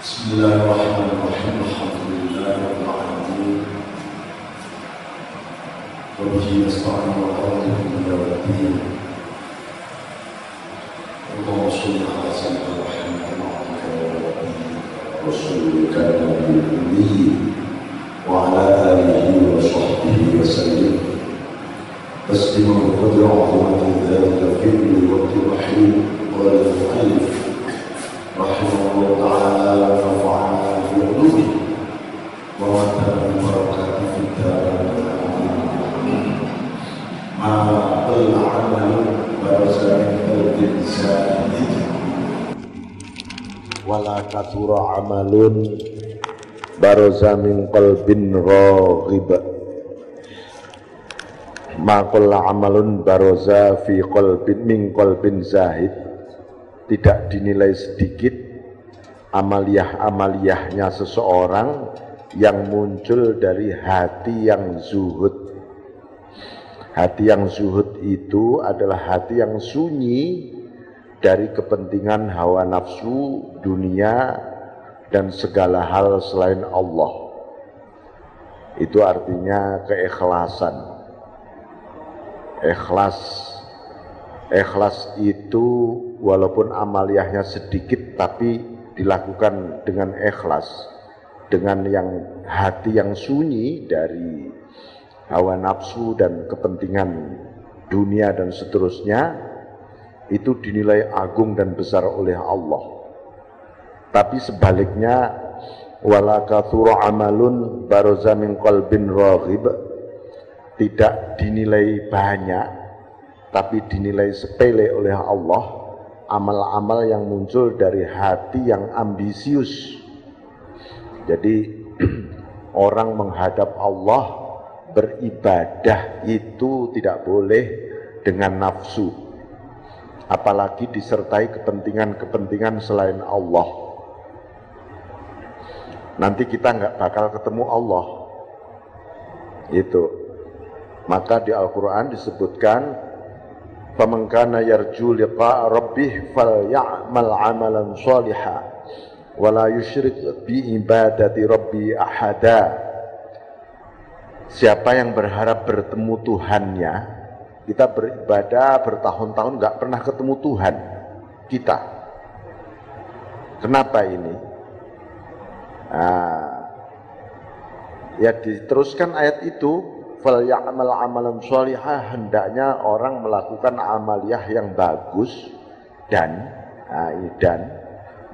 Bismillahirrahmanirrahim. Alhamdulillahirrahmanirrahim. Wa bihi nasta'inu ala umuri din. Allahumma shalli ala sayyidina Muhammadin wa rasulika nabiyil ummi wa ala alihi wa sahbihi wa sallim. Tasliman qadra 'azimati dzalika fi'li wa rahim wa al-alif rahimahullah ta'ala nafa'ana fi ulumi wa mata'an barakati fi ma'al amal barasamin qalbin sa'id wala kathura amalun barasamin qalbin raghib ma'kulla amalun baraza fi qalbin min qalbin zahid. Tidak dinilai sedikit amaliyah-amaliyahnya seseorang yang muncul dari hati yang zuhud. Hati yang zuhud itu adalah hati yang sunyi dari kepentingan hawa nafsu, dunia, dan segala hal selain Allah. Itu artinya keikhlasan. Ikhlas itu walaupun amaliyahnya sedikit tapi dilakukan dengan ikhlas, dengan yang hati yang sunyi dari hawa nafsu dan kepentingan dunia dan seterusnya, itu dinilai agung dan besar oleh Allah. Tapi sebaliknya, wala kathura amalun baraza min qalbin raghib, tidak dinilai banyak tapi dinilai sepele oleh Allah amal-amal yang muncul dari hati yang ambisius. Jadi orang menghadap Allah beribadah itu tidak boleh dengan nafsu, apalagi disertai kepentingan-kepentingan selain Allah. Nanti kita nggak bakal ketemu Allah. Itu. Maka di Al-Quran disebutkan, faman kana yarju liqa'a rabbih falyamal 'amalan shalihan wa la yusyrik bi ibadati rabbi ahada. Siapa yang berharap bertemu Tuhannya, kita beribadah bertahun-tahun nggak pernah ketemu Tuhan kita. Kenapa ini? Ya diteruskan ayat itu, fal ya'mal amalan sholihah, hendaknya orang melakukan amaliyah yang bagus dan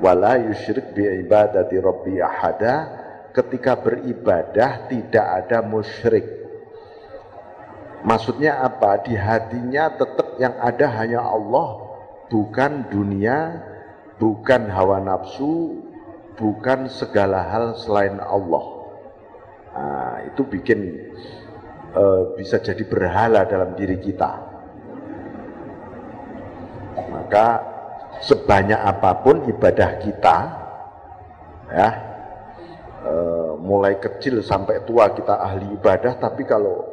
wala yusyrik bi ibadati rabbi ahada, ketika beribadah tidak ada musyrik. Maksudnya apa? Di hatinya tetap yang ada hanya Allah, bukan dunia, bukan hawa nafsu, bukan segala hal selain Allah. Itu bikin bisa jadi berhala dalam diri kita. Maka sebanyak apapun ibadah kita, ya, mulai kecil sampai tua kita ahli ibadah, tapi kalau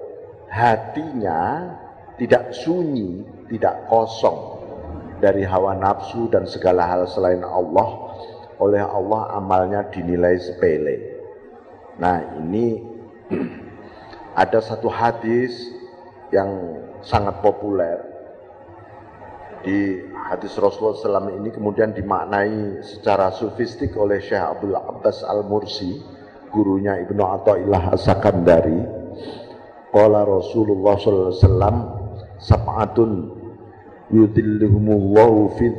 hatinya tidak sunyi, tidak kosong dari hawa nafsu dan segala hal selain Allah, oleh Allah amalnya dinilai sepele. Nah, ini ada satu hadis yang sangat populer. Di hadis Rasulullah SAW ini kemudian dimaknai secara sofistik oleh Syekh Abdul Abbas Al-Mursi, gurunya Ibnu Athaillah As-Sakandari. Qala Rasulullah SAW, sab'atun yudhilluhumullahu fi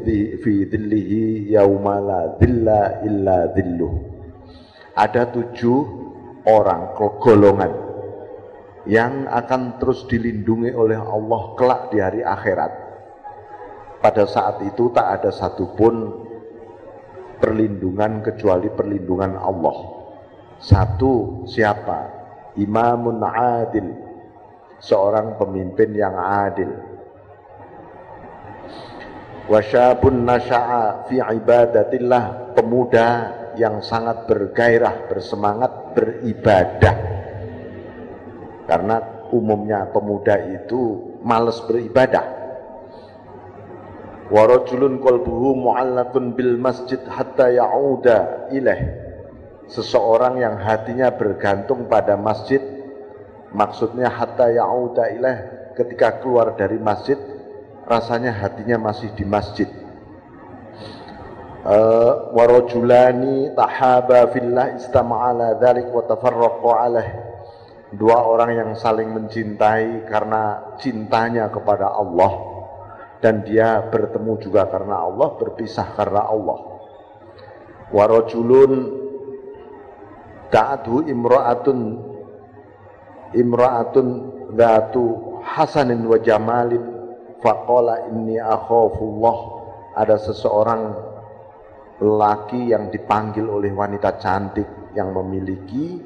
dhillihi yauma la dhilla illa dhilluh. Ada 7 orang golongan yang akan terus dilindungi oleh Allah kelak di hari akhirat. Pada saat itu tak ada satupun perlindungan kecuali perlindungan Allah. Satu, siapa? Imamun adil, seorang pemimpin yang adil. Wasyabun nasya'a fi ibadatillah, pemuda yang sangat bergairah, bersemangat beribadah. Karena umumnya pemuda itu malas beribadah. Wa rajulun qalbuhu mu'allaqun bil masjid hatta ya'uda ilaih, seseorang yang hatinya bergantung pada masjid, maksudnya hatta ya'uda ilaih, ketika keluar dari masjid rasanya hatinya masih di masjid. Wa rajulani tahaba fillah istama'a ala dzalik wa tafarraqa alaih, 2 orang yang saling mencintai karena cintanya kepada Allah, dan dia bertemu juga karena Allah, berpisah karena Allah. Wa rajulun ta'adhu imra'atun dhatu hasanin wa jamalin faqala inni akhafullah, ada seseorang lelaki yang dipanggil oleh wanita cantik yang memiliki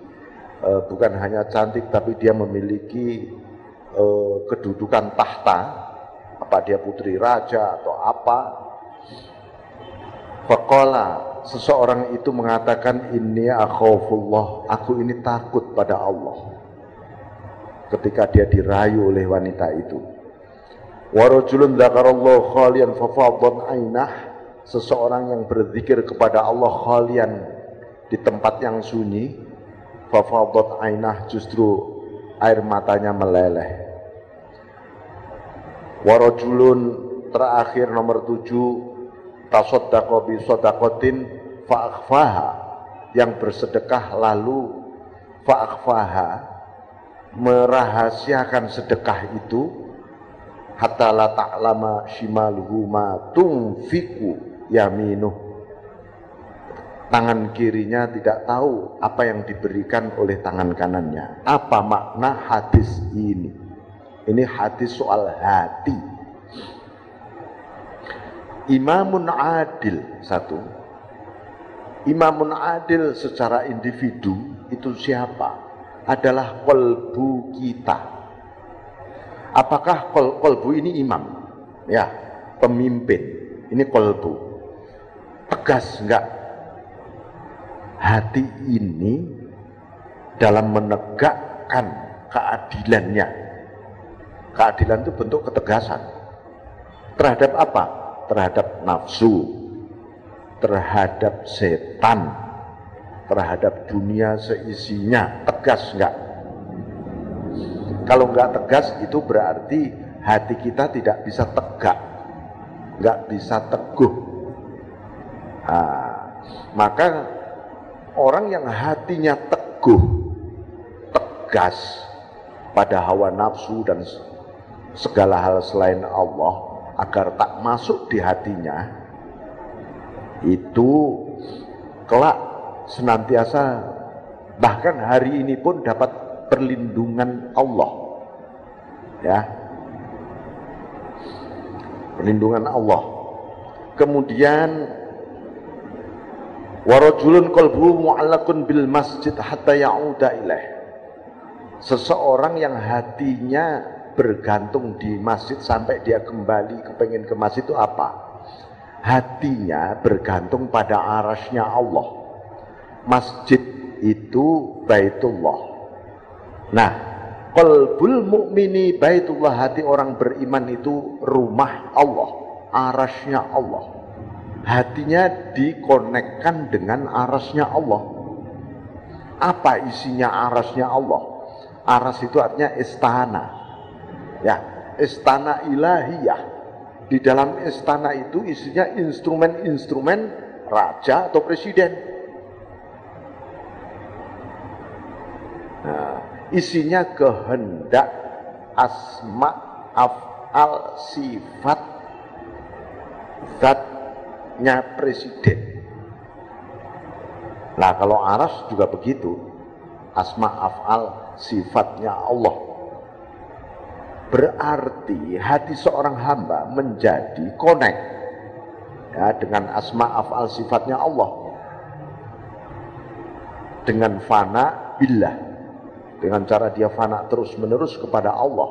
bukan hanya cantik tapi dia memiliki kedudukan tahta, apa dia putri raja atau apa. Faqala, seseorang itu mengatakan inni akhafullah, aku ini takut pada Allah, ketika dia dirayu oleh wanita itu. Wa rajulun dzakarallahu khalian fafadhat ainah, seseorang yang berzikir kepada Allah khalian, di tempat yang sunyi, fafadhat ainah, justru air matanya meleleh. Warajulun, terakhir nomor 7, tasaddaqa bi shadaqatin fa'akhfaha, yang bersedekah lalu fa'akhfaha, merahasiakan sedekah itu, hatta la ta'lama shimaluhu ma tunfiqu yaminuh, tangan kirinya tidak tahu apa yang diberikan oleh tangan kanannya. Apa makna hadis ini? Ini hadis soal hati. Imamun adil, 1. Imamun adil secara individu itu siapa? Adalah qalbu kita. Apakah qalbu ini imam? Ya, pemimpin. Ini qalbu. Tegas enggak? Hati ini dalam menegakkan keadilannya. Keadilan itu bentuk ketegasan. Terhadap apa? Terhadap nafsu, terhadap setan, terhadap dunia seisinya. Tegas enggak? Kalau enggak tegas itu berarti hati kita tidak bisa tegak, enggak bisa teguh. Maka orang yang hatinya teguh, tegas pada hawa nafsu dan segala hal selain Allah agar tak masuk di hatinya, itu kelak senantiasa, bahkan hari ini pun dapat perlindungan Allah, ya, perlindungan Allah. Kemudian warajulun qalbuhu mu'allaqun bil masjid hatta ya'uda ilaih, seseorang yang hatinya bergantung di masjid sampai dia kembali kepengen ke masjid itu apa? hatinya bergantung pada arasnya Allah. Masjid itu Baitullah. Nah, qalbul mu'mini Baitullah, hati orang beriman itu rumah Allah, arasnya Allah. Hatinya dikonekkan dengan arasnya Allah. Apa isinya arasnya Allah? Aras itu artinya istana, ya, istana ilahiyah. Di dalam istana itu isinya instrumen-instrumen raja atau presiden. Nah, isinya kehendak, asma, af'al, sifat zatnya presiden. Nah, kalau aras juga begitu, asma, af'al, sifatnya Allah. Berarti hati seorang hamba menjadi connect, ya, dengan asma, af'al, sifatnya Allah, dengan fana billah, dengan cara dia fana terus menerus kepada Allah.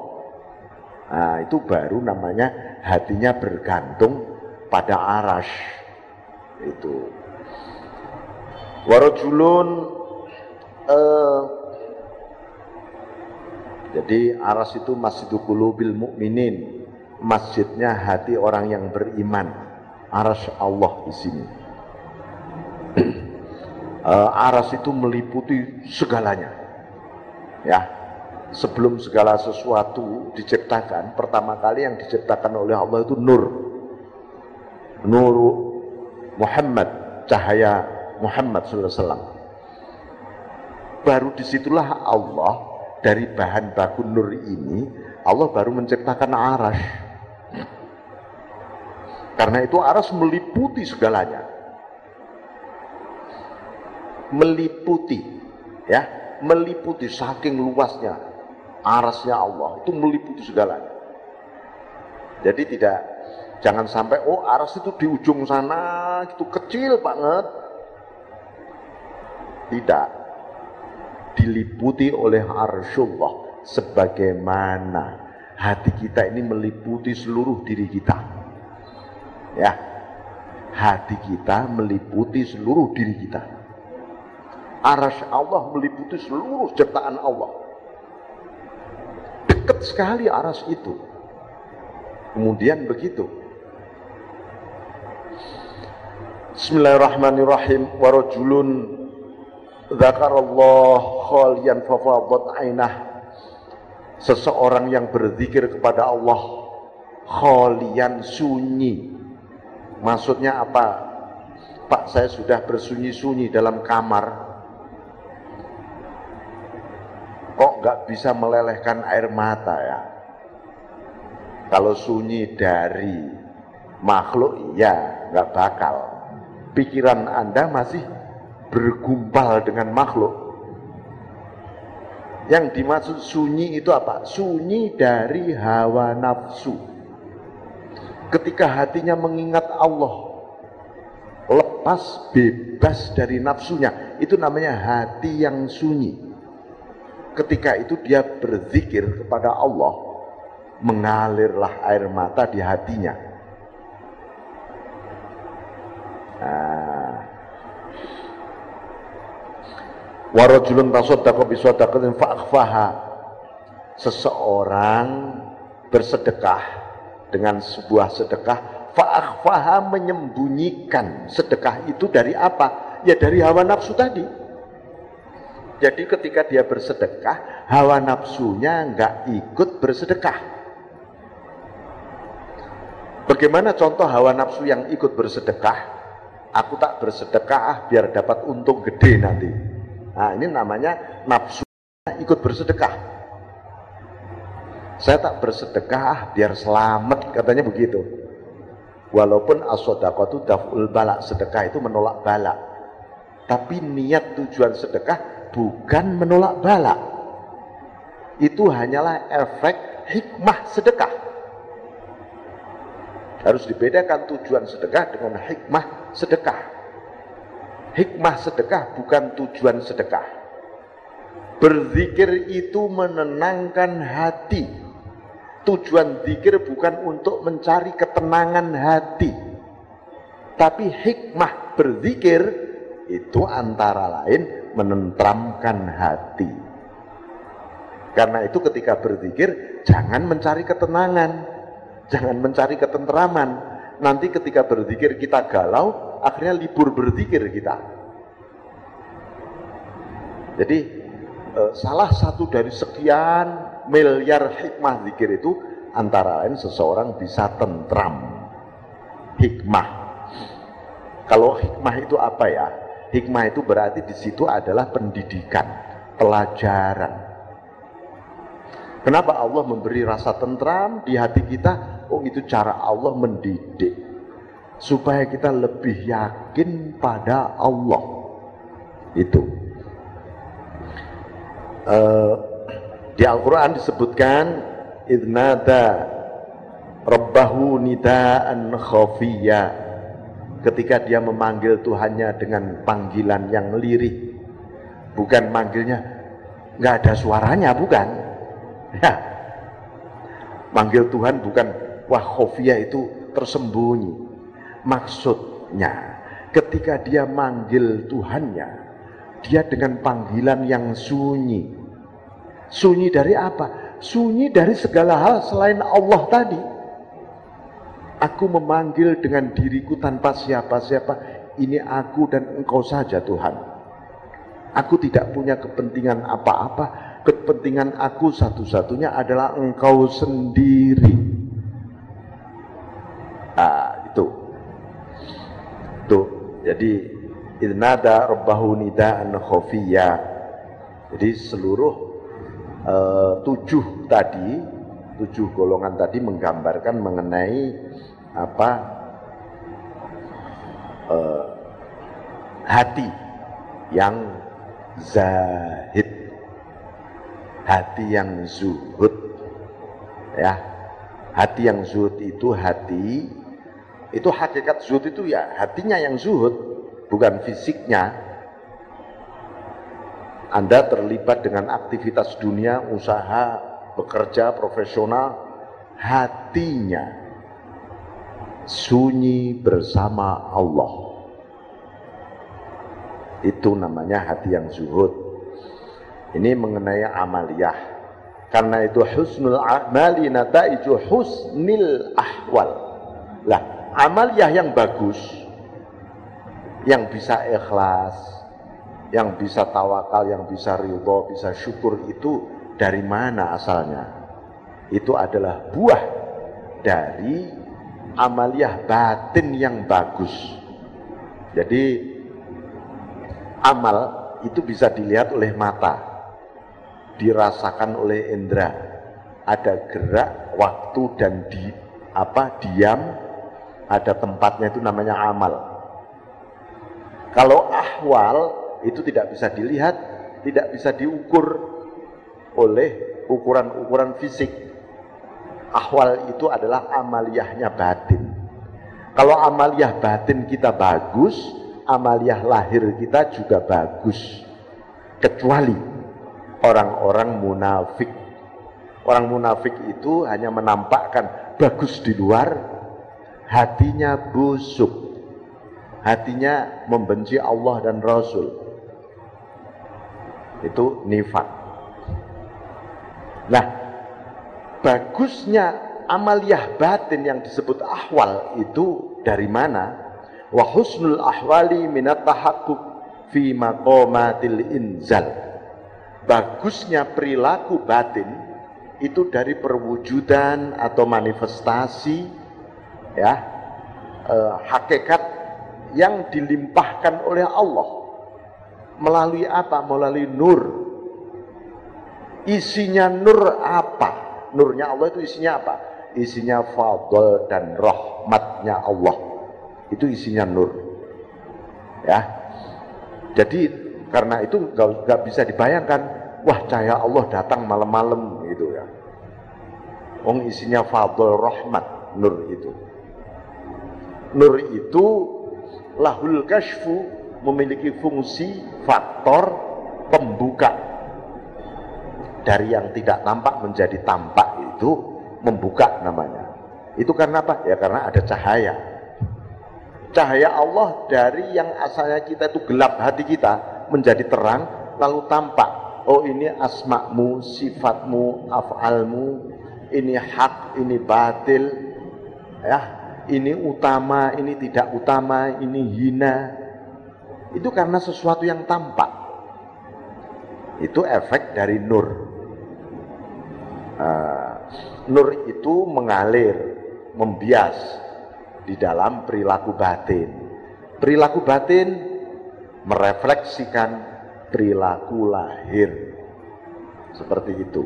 Nah, itu baru namanya hatinya bergantung pada arash. Itu warajulun, jadi aras itu masjidul qulubil mu'minin, masjidnya hati orang yang beriman. Aras Allah di sini. Aras itu meliputi segalanya. Ya, sebelum segala sesuatu diciptakan, pertama kali yang diciptakan oleh Allah itu nur. Nur Muhammad, cahaya Muhammad SAW. Baru disitulah Allah, dari bahan baku nur ini, Allah baru menciptakan aras. Karena itu aras meliputi segalanya. Meliputi, ya, meliputi, saking luasnya arasnya Allah, itu meliputi segalanya. Jadi jangan sampai, oh aras itu di ujung sana, itu kecil banget. Tidak. Diliputi oleh arsyullah, sebagaimana hati kita ini meliputi seluruh diri kita. Ya, hati kita meliputi seluruh diri kita. Arasy Allah meliputi seluruh ciptaan Allah. Dekat sekali arasy itu. Kemudian begitu. Bismillahirrahmanirrahim. Warajulun dzakarallah khalian fafadat ainah. Seseorang yang berzikir kepada Allah khalian, sunyi. Maksudnya apa? Pak, saya sudah bersunyi-sunyi dalam kamar, kok nggak bisa melelehkan air mata ya? Kalau sunyi dari makhluk, ya nggak bakal. Pikiran Anda masih bergumpal dengan makhluk. Yang dimaksud sunyi itu apa? Sunyi dari hawa nafsu. Ketika hatinya mengingat Allah, lepas, bebas dari nafsunya, itu namanya hati yang sunyi. Ketika itu dia berzikir kepada Allah, mengalirlah air mata di hatinya. Warajulun tasaddaqa bi shadaqatin fa akhfaha. Seseorang bersedekah dengan sebuah sedekah, fa akhfaha, menyembunyikan sedekah itu dari apa? Ya dari hawa nafsu tadi. Jadi ketika dia bersedekah, hawa nafsunya enggak ikut bersedekah. Bagaimana contoh hawa nafsu yang ikut bersedekah? Aku tak bersedekah biar dapat untung gede nanti. Nah, ini namanya nafsu ikut bersedekah. Saya tak bersedekah biar selamat, katanya begitu. Walaupun as-shadaqatu daf'ul bala, sedekah itu menolak bala. Tapi niat tujuan sedekah bukan menolak bala. Itu hanyalah efek hikmah sedekah. Harus dibedakan tujuan sedekah dengan hikmah sedekah. Hikmah sedekah bukan tujuan sedekah. Berzikir itu menenangkan hati. Tujuan zikir bukan untuk mencari ketenangan hati. Tapi hikmah berzikir itu antara lain menentramkan hati. Karena itu ketika berzikir jangan mencari ketenangan, jangan mencari ketentraman. Nanti ketika berzikir kita galau, akhirnya libur berzikir kita. Jadi salah satu dari sekian miliar hikmah zikir itu antara lain seseorang bisa tentram. Hikmah. Kalau hikmah itu apa ya? Hikmah itu berarti di situ adalah pendidikan, pelajaran. Kenapa Allah memberi rasa tentram di hati kita? Oh, itu cara Allah mendidik supaya kita lebih yakin pada Allah. Itu di Al-Quran disebutkan idnada rabbahu nidaan khafiyya, ketika dia memanggil Tuhannya dengan panggilan yang lirih, bukan manggilnya nggak ada suaranya, bukan ya. Manggil Tuhan bukan wah khafiyya itu tersembunyi. Maksudnya ketika dia manggil Tuhannya, dia dengan panggilan yang sunyi. Sunyi dari apa? Sunyi dari segala hal selain Allah tadi. Aku memanggil dengan diriku tanpa siapa-siapa. Ini aku dan engkau saja Tuhan. Aku tidak punya kepentingan apa-apa. Kepentingan aku satu-satunya adalah engkau sendiri. Itu. Jadi idnada rabbahu nidaan khafiyya. Jadi seluruh 7 golongan tadi menggambarkan mengenai apa hati yang zahid, hati yang zuhud ya. Hati yang zuhud itu hakikat zuhud itu ya hatinya yang zuhud, bukan fisiknya. Anda terlibat dengan aktivitas dunia, usaha, bekerja, profesional, hatinya sunyi bersama Allah. Itu namanya hati yang zuhud. Ini mengenai amaliyah. Karena itu husnul a'mali nataiju husnil ahwal. Lah, amaliyah yang bagus, yang bisa ikhlas, yang bisa tawakal, yang bisa ridho, bisa syukur, itu dari mana asalnya? Itu adalah buah dari amaliyah batin yang bagus. Jadi amal itu bisa dilihat oleh mata, dirasakan oleh indera. Ada gerak, waktu dan diam, ada tempatnya, itu namanya amal. Kalau ahwal itu tidak bisa dilihat, tidak bisa diukur oleh ukuran-ukuran fisik. Ahwal itu adalah amaliyahnya batin. Kalau amaliyah batin kita bagus, amaliyah lahir kita juga bagus. Kecuali orang-orang munafik. Orang munafik itu hanya menampakkan bagus di luar, hatinya busuk. Hatinya membenci Allah dan Rasul. Itu nifak. Nah, bagusnya amaliyah batin yang disebut ahwal itu dari mana? Wa husnul ahwali minat tahakkuk fi maqamatil inzal. Bagusnya perilaku batin itu dari perwujudan atau manifestasi ya, hakikat yang dilimpahkan oleh Allah. Melalui apa? Melalui nur. Isinya nur apa? Nurnya Allah itu isinya apa? Isinya fadl dan rahmatnya Allah. Itu isinya nur. Ya. Jadi karena itu nggak bisa dibayangkan, wah cahaya Allah datang malam-malam gitu ya. Isinya fadl rahmat, nur itu. Nur itu lahul kashfu, memiliki fungsi faktor pembuka dari yang tidak tampak menjadi tampak. Itu membuka namanya. Itu karena apa? Ya karena ada cahaya. Cahaya Allah dari yang asalnya kita itu gelap hati kita menjadi terang, lalu tampak. Oh, ini asma'mu, sifatmu, af'almu, ini hak, ini batil, ya, ini utama, ini tidak utama, ini hina. Itu karena sesuatu yang tampak. Itu efek dari nur. Nur itu mengalir, membias di dalam perilaku batin. Perilaku batin merefleksikan perilaku lahir. Seperti itu.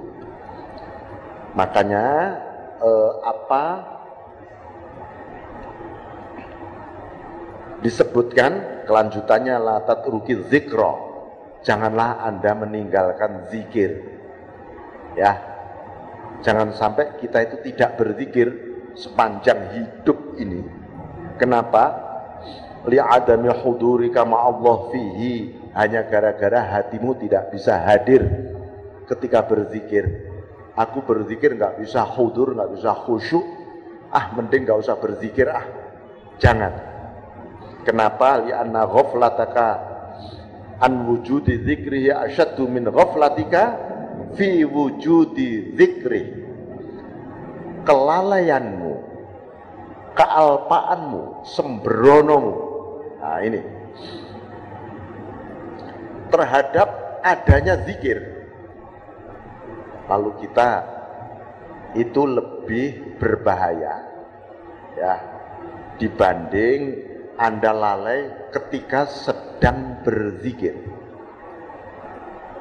Makanya disebutkan kelanjutannya la tatruki dzikra. Janganlah Anda meninggalkan zikir. Ya. Jangan sampai kita itu tidak berzikir sepanjang hidup ini. Kenapa? Li'adami hudurika ma'allah fihi. Hanya gara-gara hatimu tidak bisa hadir ketika berzikir. Aku berzikir nggak bisa hudur, nggak bisa khusyuk. Mending nggak usah berzikir. Jangan. Kenapa? Li'anna ghaflataka an wujudi dzikrihi asyaddu min ghaflatika fi wujudi dzikri. Kelalaianmu, kealpaanmu, sembronomu, nah ini terhadap adanya zikir, lalu kita itu lebih berbahaya ya dibanding Anda lalai ketika sedang berzikir.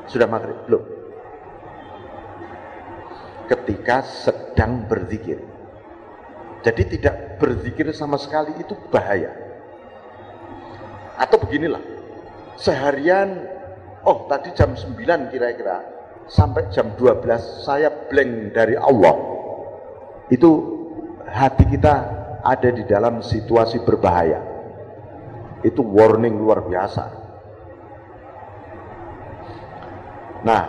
Sudah maghrib belum? Ketika sedang berzikir. Jadi tidak berzikir sama sekali itu bahaya. Atau beginilah, seharian, tadi jam 9 kira-kira sampai jam 12 saya blank dari Allah. Itu hati kita ada di dalam situasi berbahaya. Itu warning luar biasa. Nah,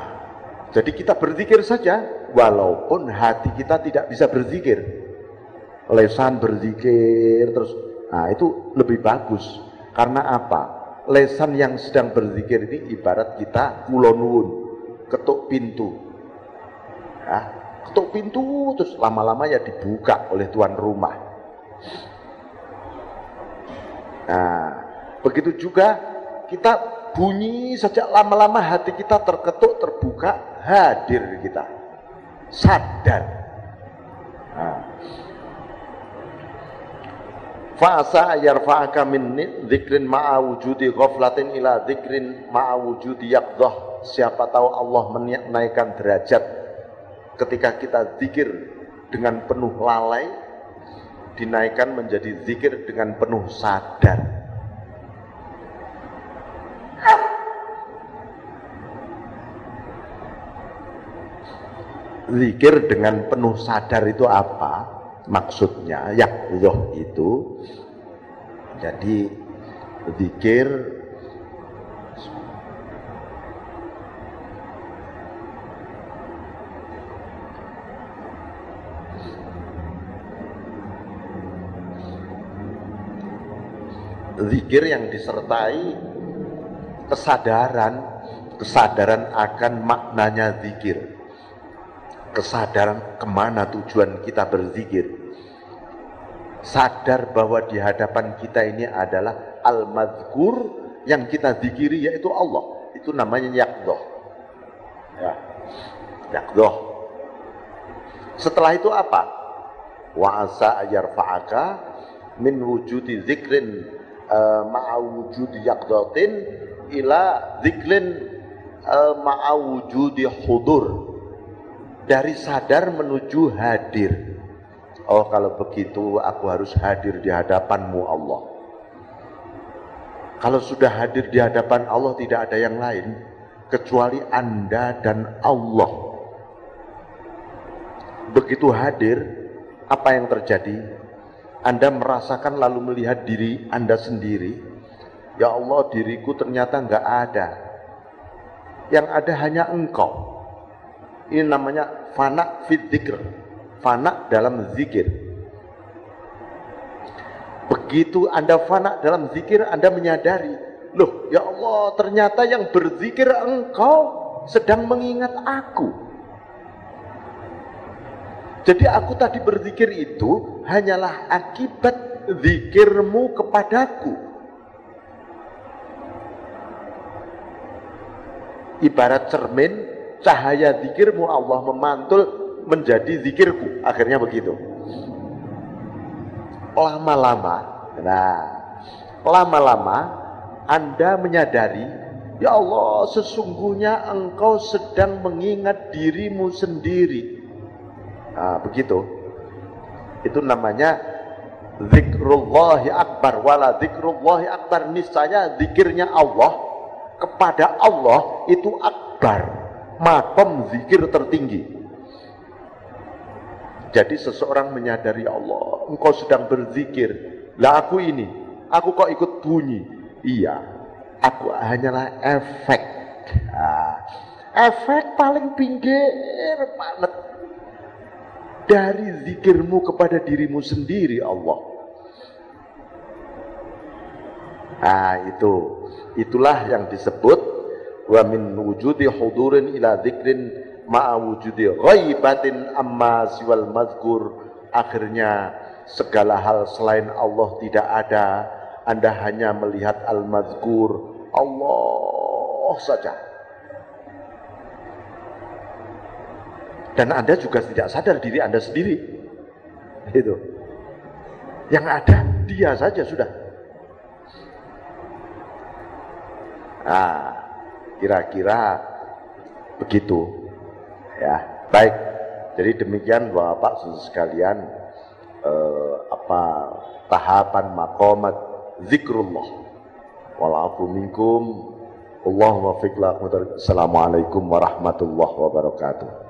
jadi kita berzikir saja walaupun hati kita tidak bisa berzikir. Lesan berzikir terus, nah itu lebih bagus. Karena apa? Lesan yang sedang berzikir ini ibarat kita kulonun, ketuk pintu. Ya, ketuk pintu terus lama-lama ya dibuka oleh tuan rumah. Nah, begitu juga kita bunyi saja lama-lama hati kita terketuk, terbuka, hadir kita. Sadar. Nah. Fa'asa yarfa'aka min dzikrin ma'a wujudi ghaflatin ila dzikrin ma'a wujudi yaqdhah. Siapa tahu Allah menaikkan derajat ketika kita zikir dengan penuh lalai, dinaikkan menjadi zikir dengan penuh sadar. Zikir dengan penuh sadar itu apa? Maksudnya yaqdhah itu jadi zikir yang disertai kesadaran akan maknanya zikir. Kesadaran kemana tujuan kita berzikir. Sadar bahwa di hadapan kita ini adalah al-madhkur, yang kita zikiri yaitu Allah. Itu namanya yaqdhah. Ya. Yaqdhah. Setelah itu apa? Wa asa ayarfa'aka min wujudi zikrin ma'a wujudi yaqdhatin ila zikrin ma'a wujudi hudur. Dari sadar menuju hadir. Oh, kalau begitu aku harus hadir di hadapanmu Allah. Kalau sudah hadir di hadapan Allah tidak ada yang lain kecuali Anda dan Allah. Begitu hadir, apa yang terjadi? Anda merasakan lalu melihat diri Anda sendiri. Ya Allah, diriku ternyata enggak ada. Yang ada hanya Engkau. Ini namanya fana fit dzikr, fana dalam zikir. Begitu Anda fana dalam zikir, Anda menyadari, loh ya Allah, ternyata yang berzikir Engkau sedang mengingat aku. Jadi aku tadi berzikir itu hanyalah akibat zikirmu kepadaku. Ibarat cermin, cahaya zikirmu Allah memantul menjadi zikirku. Akhirnya begitu. Lama-lama Anda menyadari, ya Allah, sesungguhnya Engkau sedang mengingat dirimu sendiri. Nah, begitu. Itu namanya zikrullahi akbar. Wala zikrullahi akbar, niscaya zikirnya Allah kepada Allah itu akbar, makom zikir tertinggi. Jadi seseorang menyadari, Allah, Engkau sedang berzikir. Lah aku ini, aku kok ikut bunyi. Iya, aku hanyalah efek. Nah, efek paling pinggir banget dari zikirmu kepada dirimu sendiri, Allah. Nah, itulah yang disebut wa min wujudi hudurin ila dzikrin ma'a wujudi ghaibatin amma siwal mazkur. Akhirnya segala hal selain Allah tidak ada, Anda hanya melihat al-mazkur, Allah saja. Dan Anda juga tidak sadar diri Anda sendiri. Itu. Yang ada dia saja sudah. Nah, kira-kira begitu. Ya, baik. Jadi demikian Bapak Saudara sekalian, tahapan maqamat zikrullah. Walafu minkum. Allahumma fiqlah. Assalamualaikum warahmatullahi wabarakatuh.